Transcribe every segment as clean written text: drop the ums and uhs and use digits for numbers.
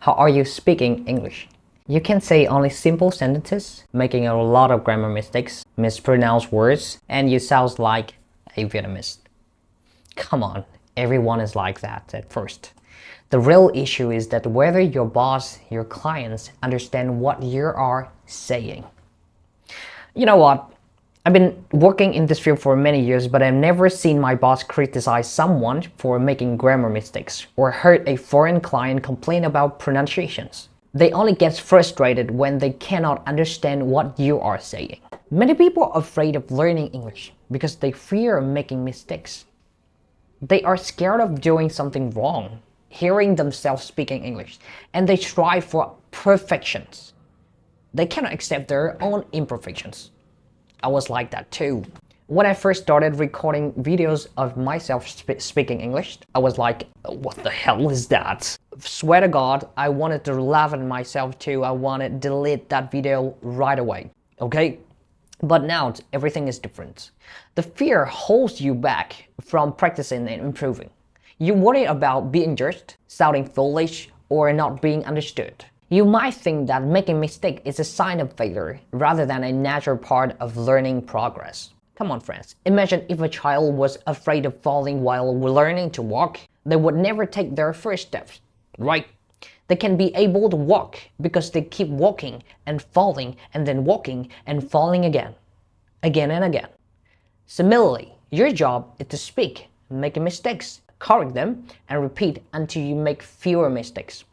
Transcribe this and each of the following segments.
How are you speaking English? You can say only simple sentences, making a lot of grammar mistakes, mispronounce words, and you sound like a Vietnamese. Come on, everyone is like that at first. The real issue is that whether your boss, your clients understand what you are saying. You know what? I've been working in this field for many years, but I've never seen my boss criticize someone for making grammar mistakes or heard a foreign client complain about pronunciations. They only get frustrated when they cannot understand what you are saying. Many people are afraid of learning English because they fear making mistakes. They are scared of doing something wrong, hearing themselves speaking English, and they strive for perfections. They cannot accept their own imperfections. I was like that too. When I first started recording videos of myself speaking English, I was like, what the hell is that? Swear to God, I wanted to laugh at myself too. I wanted to delete that video right away, okay? But now everything is different. The fear holds you back from practicing and improving. You worry about being judged, sounding foolish, or not being understood. You might think that making a mistake is a sign of failure rather than a natural part of learning progress. Come on friends, imagine if a child was afraid of falling while learning to walk. They would never take their first steps, right? They can be able to walk because they keep walking and falling and then walking and falling again and again. Similarly, your job is to speak, make mistakes, correct them, and repeat until you make fewer mistakes.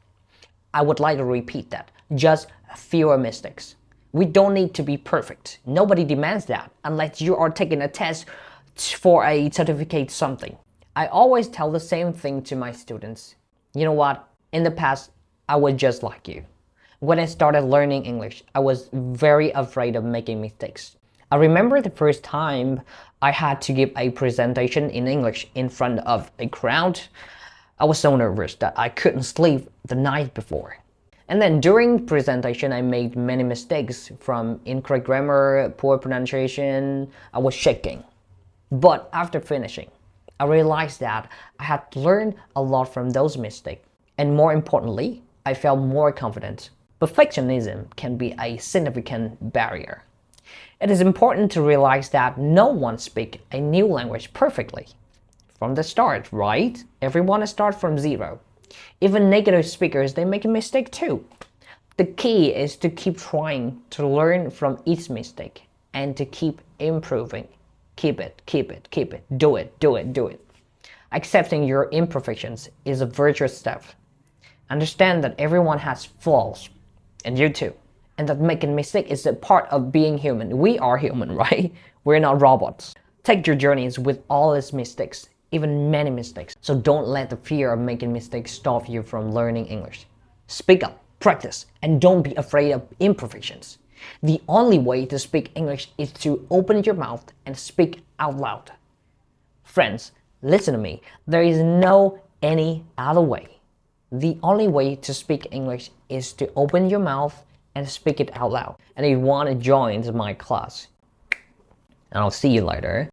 I would like to repeat that, just fewer mistakes. We don't need to be perfect. Nobody demands that unless you are taking a test for a certificate something. I always tell the same thing to my students. You know what? In the past, I was just like you. When I started learning English, I was very afraid of making mistakes. I remember the first time I had to give a presentation in English in front of a crowd. I was so nervous that I couldn't sleep the night before. And then during presentation, I made many mistakes from incorrect grammar, poor pronunciation. I was shaking. But after finishing, I realized that I had learned a lot from those mistakes. And more importantly, I felt more confident. Perfectionism can be a significant barrier. It is important to realize that no one speaks a new language perfectly from the start, right? Everyone starts from zero. Even negative speakers, they make a mistake too. The key is to keep trying to learn from each mistake and to keep improving. Keep it. Do it. Accepting your imperfections is a virtuous step. Understand that everyone has flaws, and you too. And that making a mistake is a part of being human. We are human, right? We're not robots. Take your journeys with all its mistakes, even many mistakes. So don't let the fear of making mistakes stop you from learning English. Speak up, practice, and don't be afraid of imperfections. The only way to speak English is to open your mouth and speak out loud. Friends, listen to me. There is no any other way. The only way to speak English is to open your mouth and speak it out loud. And if you want to join my class, and I'll see you later.